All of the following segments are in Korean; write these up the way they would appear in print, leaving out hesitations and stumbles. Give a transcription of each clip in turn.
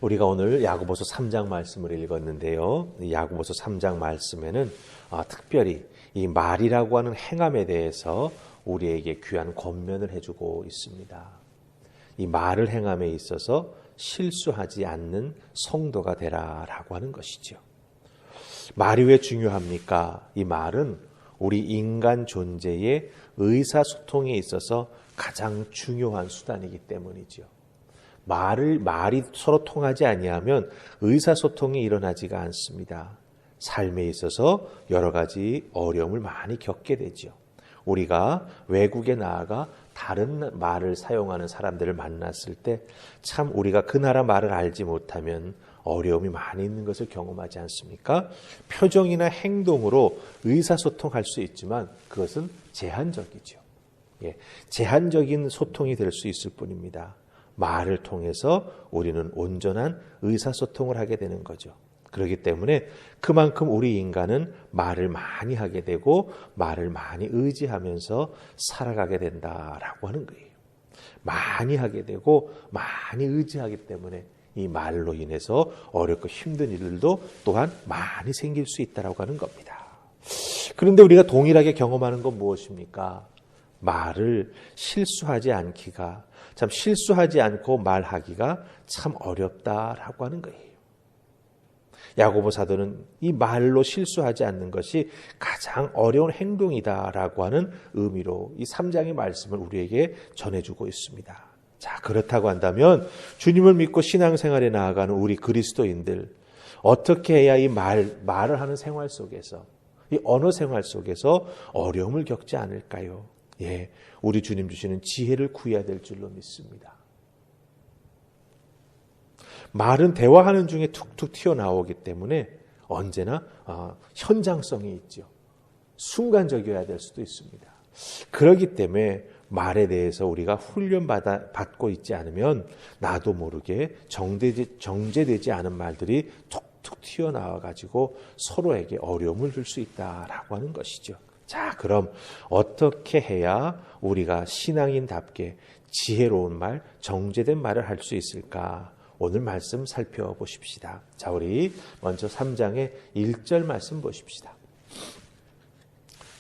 우리가 오늘 야고보서 3장 말씀을 읽었는데요. 이 야고보서 3장 말씀에는 특별히 이 말이라고 하는 행함에 대해서 우리에게 귀한 권면을 해주고 있습니다. 이 말을 행함에 있어서 실수하지 않는 성도가 되라라고 하는 것이죠. 말이 왜 중요합니까? 이 말은 우리 인간 존재의 의사소통에 있어서 가장 중요한 수단이기 때문이죠. 말이 서로 통하지 아니하면 의사소통이 일어나지가 않습니다. 삶에 있어서 여러 가지 어려움을 많이 겪게 되죠. 우리가 외국에 나아가 다른 말을 사용하는 사람들을 만났을 때 참 우리가 그 나라 말을 알지 못하면 어려움이 많이 있는 것을 경험하지 않습니까? 표정이나 행동으로 의사소통할 수 있지만 그것은 제한적이죠. 제한적인 소통이 될 수 있을 뿐입니다. 말을 통해서 우리는 온전한 의사소통을 하게 되는 거죠. 그렇기 때문에 그만큼 우리 인간은 말을 많이 하게 되고 말을 많이 의지하면서 살아가게 된다라고 하는 거예요. 많이 하게 되고 많이 의지하기 때문에 이 말로 인해서 어렵고 힘든 일들도 또한 많이 생길 수 있다라고 하는 겁니다. 그런데 우리가 동일하게 경험하는 건 무엇입니까? 말을 실수하지 않기가, 참 실수하지 않고 말하기가 참 어렵다라고 하는 거예요. 야고보 사도는 이 말로 실수하지 않는 것이 가장 어려운 행동이다라고 하는 의미로 이 3장의 말씀을 우리에게 전해주고 있습니다. 자, 그렇다고 한다면 주님을 믿고 신앙생활에 나아가는 우리 그리스도인들 어떻게 해야 이 말을 하는 생활 속에서, 이 언어 생활 속에서 어려움을 겪지 않을까요? 우리 주님 주시는 지혜를 구해야 될 줄로 믿습니다. 말은 대화하는 중에 툭툭 튀어나오기 때문에 언제나 현장성이 있죠. 순간적이어야 될 수도 있습니다. 그렇기 때문에 말에 대해서 우리가 훈련받고 있지 않으면 나도 모르게 정제되지 않은 말들이 툭툭 튀어나와가지고 서로에게 어려움을 줄 수 있다라고 하는 것이죠. 자, 그럼 어떻게 해야 우리가 신앙인답게 지혜로운 말, 정제된 말을 할 수 있을까? 오늘 말씀 살펴보십시다. 자, 우리 먼저 3장의 1절 말씀 보십시다.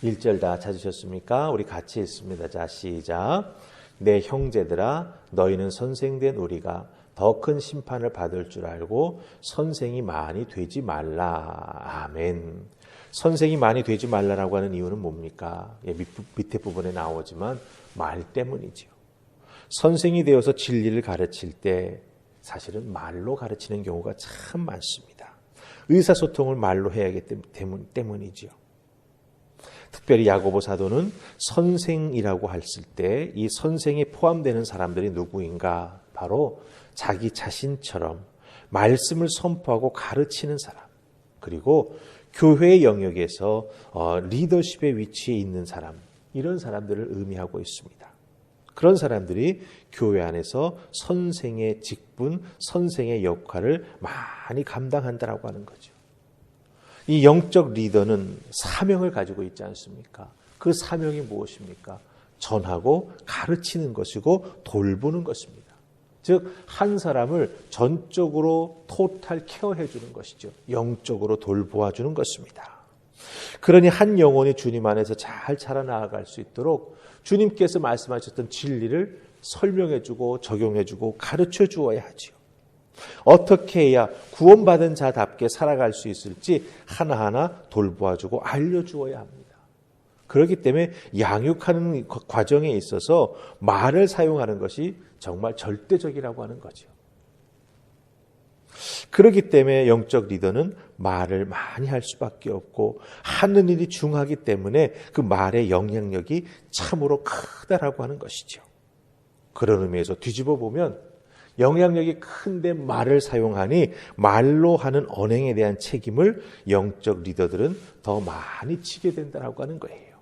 1절 다 찾으셨습니까? 우리 같이 읽습니다. 자, 시작. 내 형제들아, 너희는 선생된 우리가 더 큰 심판을 받을 줄 알고 선생이 많이 되지 말라. 아멘. 선생이 많이 되지 말라라고 하는 이유는 뭡니까? 밑에 부분에 나오지만 말 때문이죠. 선생이 되어서 진리를 가르칠 때 사실은 말로 가르치는 경우가 참 많습니다. 의사소통을 말로 해야 하기 때문이죠. 특별히 야고보 사도는 선생이라고 했을 때 이 선생에 포함되는 사람들이 누구인가? 바로 자기 자신처럼 말씀을 선포하고 가르치는 사람, 그리고 교회의 영역에서 리더십의 위치에 있는 사람, 이런 사람들을 의미하고 있습니다. 그런 사람들이 교회 안에서 선생의 직분, 선생의 역할을 많이 감당한다라고 하는 거죠. 이 영적 리더는 사명을 가지고 있지 않습니까? 그 사명이 무엇입니까? 전하고 가르치는 것이고 돌보는 것입니다. 즉, 한 사람을 전적으로 토탈 케어해 주는 것이죠. 영적으로 돌보아 주는 것입니다. 그러니 한 영혼이 주님 안에서 잘 자라나갈 수 있도록 주님께서 말씀하셨던 진리를 설명해 주고 적용해 주고 가르쳐 주어야 하지요. 어떻게 해야 구원받은 자답게 살아갈 수 있을지 하나하나 돌보아 주고 알려주어야 합니다. 그렇기 때문에 양육하는 과정에 있어서 말을 사용하는 것이 정말 절대적이라고 하는 거죠. 그렇기 때문에 영적 리더는 말을 많이 할 수밖에 없고 하는 일이 중하기 때문에 그 말의 영향력이 참으로 크다라고 하는 것이죠. 그런 의미에서 뒤집어 보면 영향력이 큰데 말을 사용하니 말로 하는 언행에 대한 책임을 영적 리더들은 더 많이 지게 된다라고 하는 거예요.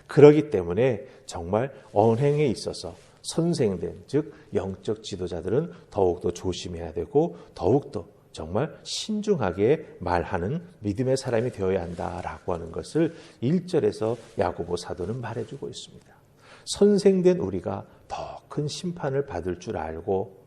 그렇기 때문에 정말 언행에 있어서 선생된, 즉 영적 지도자들은 더욱더 조심해야 되고 더욱더 정말 신중하게 말하는 믿음의 사람이 되어야 한다라고 하는 것을 1절에서 야고보 사도는 말해주고 있습니다. 선생된 우리가 더 큰 심판을 받을 줄 알고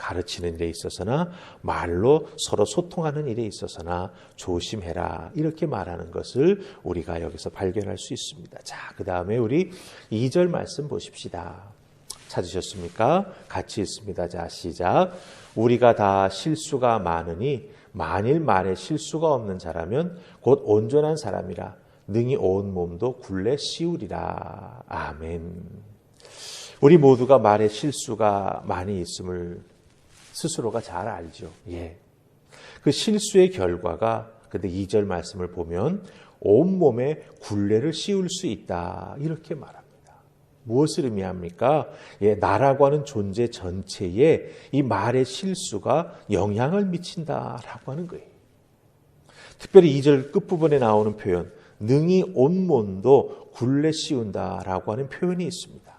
가르치는 일에 있어서나 말로 서로 소통하는 일에 있어서나 조심해라. 이렇게 말하는 것을 우리가 여기서 발견할 수 있습니다. 자, 그 다음에 우리 2절 말씀 보십시다. 찾으셨습니까? 같이 읽습니다. 자, 시작. 우리가 다 실수가 많으니 만일 말에 실수가 없는 자라면 곧 온전한 사람이라 능히 온 몸도 굴레 씌우리라. 아멘. 우리 모두가 말에 실수가 많이 있음을 스스로가 잘 알죠. 예. 그 실수의 결과가 근데 2절 말씀을 보면 온몸에 굴레를 씌울 수 있다. 이렇게 말합니다. 무엇을 의미합니까? 예, 나라고 하는 존재 전체에 이 말의 실수가 영향을 미친다라고 하는 거예요. 특별히 2절 끝부분에 나오는 표현, 능히 온몸도 굴레 씌운다라고 하는 표현이 있습니다.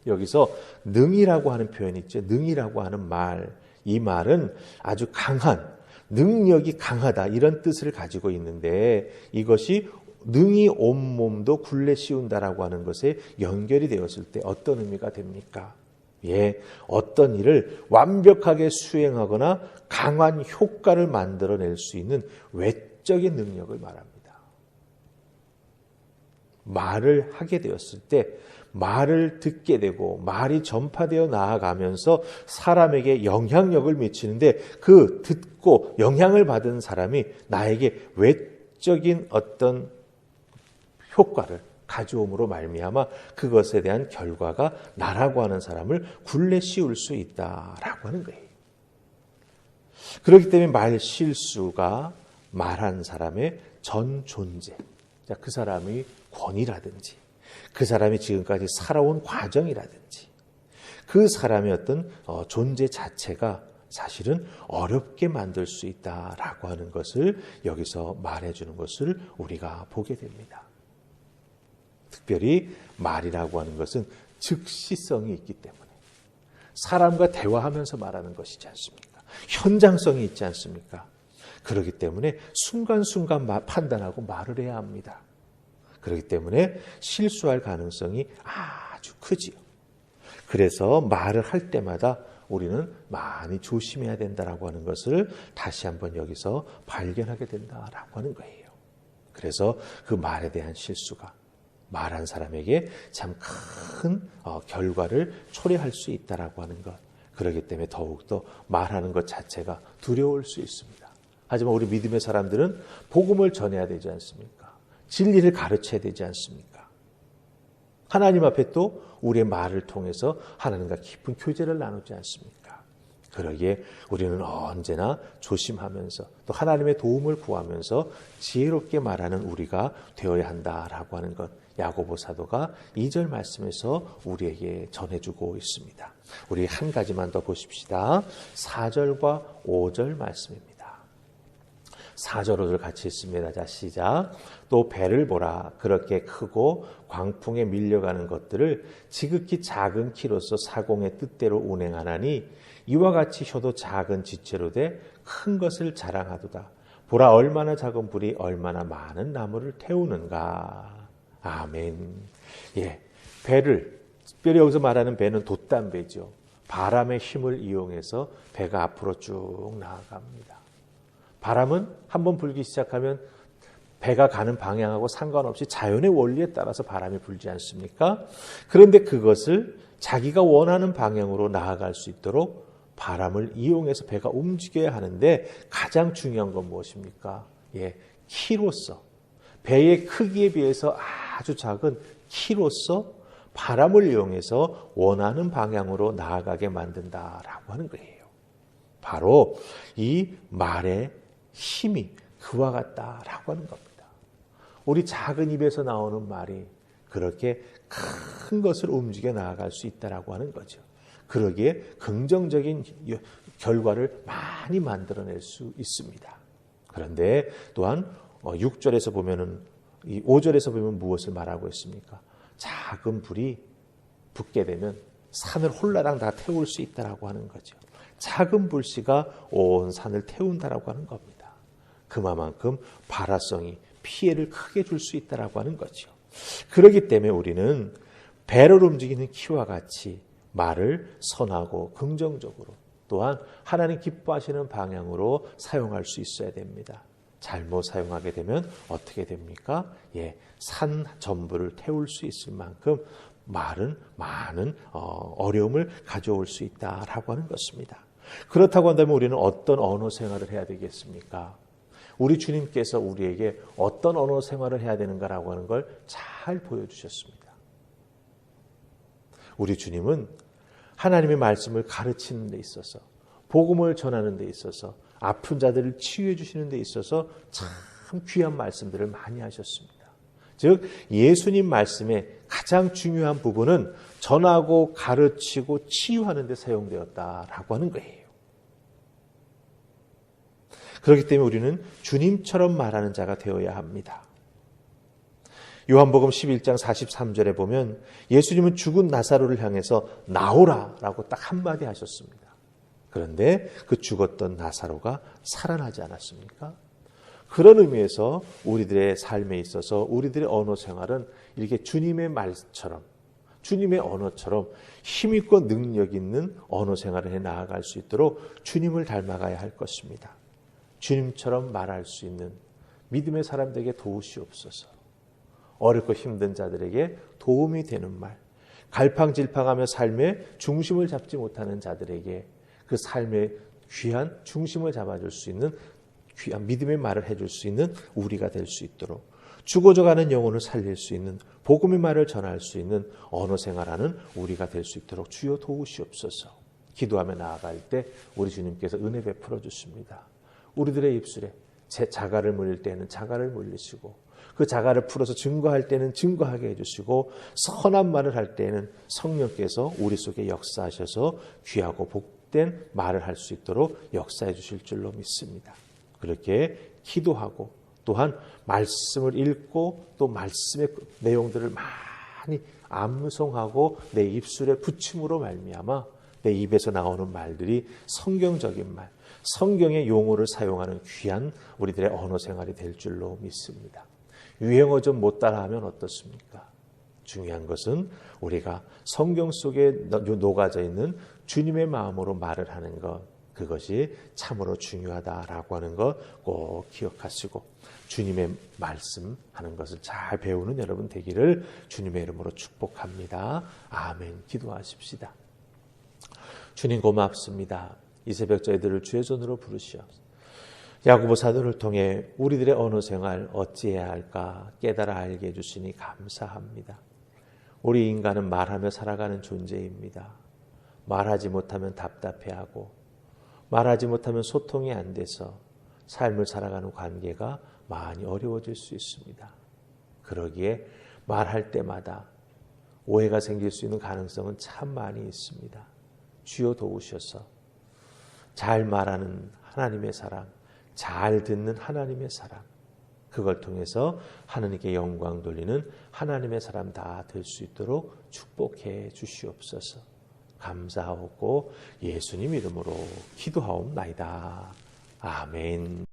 여기서 능이라고 하는 표현이 있죠. 능이라고 하는 말, 이 말은 아주 강한, 능력이 강하다 이런 뜻을 가지고 있는데 이것이 능히 온몸도 굴레 씌운다라고 하는 것에 연결이 되었을 때 어떤 의미가 됩니까? 예, 어떤 일을 완벽하게 수행하거나 강한 효과를 만들어낼 수 있는 외적인 능력을 말합니다. 말을 하게 되었을 때 말을 듣게 되고 말이 전파되어 나아가면서 사람에게 영향력을 미치는데 그 듣고 영향을 받은 사람이 나에게 외적인 어떤 효과를 가져옴으로 말미암아 그것에 대한 결과가 나라고 하는 사람을 굴레 씌울 수 있다라고 하는 거예요. 그렇기 때문에 말 실수가 말한 사람의 전 존재, 그 사람의 권위라든지 그 사람이 지금까지 살아온 과정이라든지 그 사람의 어떤 존재 자체가 사실은 어렵게 만들 수 있다라고 하는 것을 여기서 말해주는 것을 우리가 보게 됩니다. 특별히 말이라고 하는 것은 즉시성이 있기 때문에 사람과 대화하면서 말하는 것이지 않습니까? 현장성이 있지 않습니까? 그렇기 때문에 순간순간 판단하고 말을 해야 합니다. 그렇기 때문에 실수할 가능성이 아주 크지요. 그래서 말을 할 때마다 우리는 많이 조심해야 된다라고 하는 것을 다시 한번 여기서 발견하게 된다라고 하는 거예요. 그래서 그 말에 대한 실수가 말한 사람에게 참 큰 결과를 초래할 수 있다라고 하는 것. 그렇기 때문에 더욱더 말하는 것 자체가 두려울 수 있습니다. 하지만 우리 믿음의 사람들은 복음을 전해야 되지 않습니까? 진리를 가르쳐야 되지 않습니까? 하나님 앞에 또 우리의 말을 통해서 하나님과 깊은 교제를 나누지 않습니까? 그러기에 우리는 언제나 조심하면서 또 하나님의 도움을 구하면서 지혜롭게 말하는 우리가 되어야 한다라고 하는 것, 야고보 사도가 2절 말씀에서 우리에게 전해주고 있습니다. 우리 한 가지만 더 보십시다. 4절과 5절 말씀입니다. 4절 5절 같이 읽습니다. 자, 시작. 또 배를 보라. 그렇게 크고 광풍에 밀려가는 것들을 지극히 작은 키로서 사공의 뜻대로 운행하나니 이와 같이 혀도 작은 지체로 돼 큰 것을 자랑하도다. 보라, 얼마나 작은 불이 얼마나 많은 나무를 태우는가. 아멘. 예, 배를, 특별히 여기서 말하는 배는 돛담배죠. 바람의 힘을 이용해서 배가 앞으로 쭉 나아갑니다. 바람은 한번 불기 시작하면 배가 가는 방향하고 상관없이 자연의 원리에 따라서 바람이 불지 않습니까? 그런데 그것을 자기가 원하는 방향으로 나아갈 수 있도록 바람을 이용해서 배가 움직여야 하는데 가장 중요한 건 무엇입니까? 예, 키로서 배의 크기에 비해서 아주 작은 키로서 바람을 이용해서 원하는 방향으로 나아가게 만든다라고 하는 거예요. 바로 이 말의 힘이 그와 같다라고 하는 겁니다. 우리 작은 입에서 나오는 말이 그렇게 큰 것을 움직여 나아갈 수 있다라고 하는 거죠. 그러기에 긍정적인 결과를 많이 만들어낼 수 있습니다. 그런데 또한 6절에서 보면은 이 5절에서 보면 무엇을 말하고 있습니까? 작은 불이 붙게 되면 산을 홀라당 다 태울 수 있다라고 하는 거죠. 작은 불씨가 온 산을 태운다라고 하는 겁니다. 그만큼 발화성이 피해를 크게 줄 수 있다라고 하는 거죠. 그렇기 때문에 우리는 배를 움직이는 키와 같이 말을 선하고 긍정적으로 또한 하나님 기뻐하시는 방향으로 사용할 수 있어야 됩니다. 잘못 사용하게 되면 어떻게 됩니까? 산 전부를 태울 수 있을 만큼 말은 많은 어려움을 가져올 수 있다라고 하는 것입니다. 그렇다고 한다면 우리는 어떤 언어 생활을 해야 되겠습니까? 우리 주님께서 우리에게 어떤 언어 생활을 해야 되는가라고 하는 걸 잘 보여주셨습니다. 우리 주님은 하나님의 말씀을 가르치는 데 있어서, 복음을 전하는 데 있어서, 아픈 자들을 치유해 주시는 데 있어서 참 귀한 말씀들을 많이 하셨습니다. 즉 예수님 말씀의 가장 중요한 부분은 전하고 가르치고 치유하는 데 사용되었다라고 하는 거예요. 그렇기 때문에 우리는 주님처럼 말하는 자가 되어야 합니다. 요한복음 11장 43절에 보면 예수님은 죽은 나사로를 향해서 나오라라고 딱 한마디 하셨습니다. 그런데 그 죽었던 나사로가 살아나지 않았습니까? 그런 의미에서 우리들의 삶에 있어서 우리들의 언어 생활은 이렇게 주님의 말처럼, 주님의 언어처럼 힘있고 능력 있는 언어 생활을 해 나아갈 수 있도록 주님을 닮아가야 할 것입니다. 주님처럼 말할 수 있는 믿음의 사람들에게 도우시옵소서. 어렵고 힘든 자들에게 도움이 되는 말, 갈팡질팡하며 삶의 중심을 잡지 못하는 자들에게 그 삶의 귀한 중심을 잡아줄 수 있는 귀한 믿음의 말을 해줄 수 있는 우리가 될 수 있도록, 죽어져가는 영혼을 살릴 수 있는 복음의 말을 전할 수 있는 언어 생활하는 우리가 될 수 있도록 주여 도우시옵소서. 기도하며 나아갈 때 우리 주님께서 은혜 베풀어 주십니다. 우리들의 입술에 제 자가를 물릴 때는 자가를 물리시고, 그 자가를 풀어서 증거할 때는 증거하게 해주시고, 선한 말을 할 때는 성령께서 우리 속에 역사하셔서 귀하고 복된 말을 할 수 있도록 역사해 주실 줄로 믿습니다. 그렇게 기도하고 또한 말씀을 읽고 또 말씀의 내용들을 많이 암송하고 내 입술에 붙임으로 말미암아 내 입에서 나오는 말들이 성경적인 말, 성경의 용어를 사용하는 귀한 우리들의 언어 생활이 될 줄로 믿습니다. 유행어 좀 못 따라하면 어떻습니까? 중요한 것은 우리가 성경 속에 녹아져 있는 주님의 마음으로 말을 하는 것, 그것이 참으로 중요하다라고 하는 것 꼭 기억하시고 주님의 말씀하는 것을 잘 배우는 여러분 되기를 주님의 이름으로 축복합니다. 아멘. 기도하십시다. 주님 고맙습니다. 이 새벽 저희들을 주의 손으로 부르시옵소서. 야고보 사도를 통해 우리들의 언어 생활 어찌해야 할까 깨달아 알게 해주시니 감사합니다. 우리 인간은 말하며 살아가는 존재입니다. 말하지 못하면 답답해하고 말하지 못하면 소통이 안 돼서 삶을 살아가는 관계가 많이 어려워질 수 있습니다. 그러기에 말할 때마다 오해가 생길 수 있는 가능성은 참 많이 있습니다. 주여 도우셔서 잘 말하는 하나님의 사람, 잘 듣는 하나님의 사람, 그걸 통해서 하나님께 영광 돌리는 하나님의 사람 다 될 수 있도록 축복해 주시옵소서. 감사하고 예수님 이름으로 기도하옵나이다. 아멘.